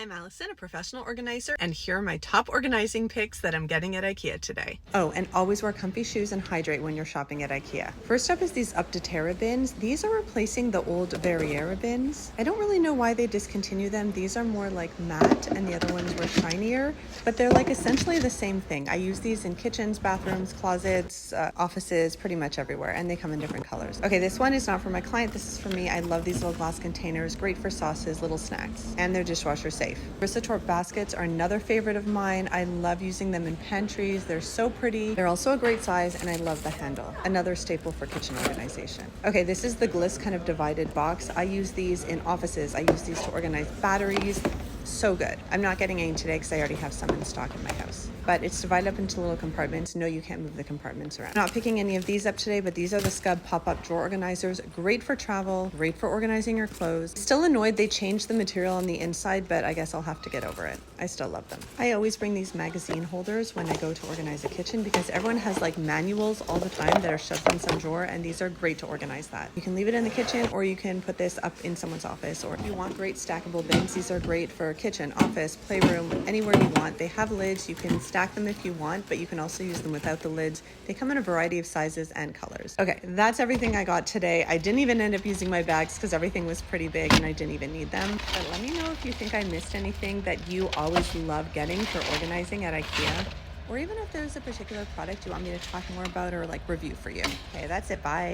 I'm Allison, a professional organizer, and here are my top organizing picks that I'm getting at Ikea today. Oh, and always wear comfy shoes and hydrate when you're shopping at Ikea. First up is these Uptoera bins. These are replacing the old Verriera bins. I don't really know why they discontinued them. These are more like matte and the other ones were shinier, but they're like essentially the same thing. I use these in kitchens, bathrooms, closets, offices, pretty much everywhere, and they come in different colors. Okay, this one is not for my client. This is for me. I love these little glass containers, great for sauces, little snacks, and they're dishwasher safe. Risatorp baskets are another favorite of mine. I love using them in pantries. They're so pretty. They're also a great size, and I love the handle. Another staple for kitchen organization. Okay, this is the Glss kind of divided box. I use these in offices. I use these to organize batteries. So good. I'm not getting any today because I already have some in stock in my house. But it's divided up into little compartments. No, you can't move the compartments around. Not picking any of these up today, but these are the Scub pop-up drawer organizers. Great for travel, great for organizing your clothes. Still annoyed they changed the material on the inside, but I guess I'll have to get over it. I still love them. I always bring these magazine holders when I go to organize a kitchen because everyone has like manuals all the time that are shoved in some drawer, and these are great to organize that. You can leave it in the kitchen or you can put this up in someone's office, or if you want great stackable bins, these are great for kitchen, office, playroom, anywhere you want. They have lids. You can stack them if you want, but you can also use them without the lids. They come in a variety of sizes and colors. Okay, that's everything I got today. I didn't even end up using my bags because everything was pretty big and I didn't even need them. But let me know if you think I missed anything that you always love getting for organizing at Ikea, or even if there's a particular product you want me to talk more about or like review for you. Okay, that's it. Bye.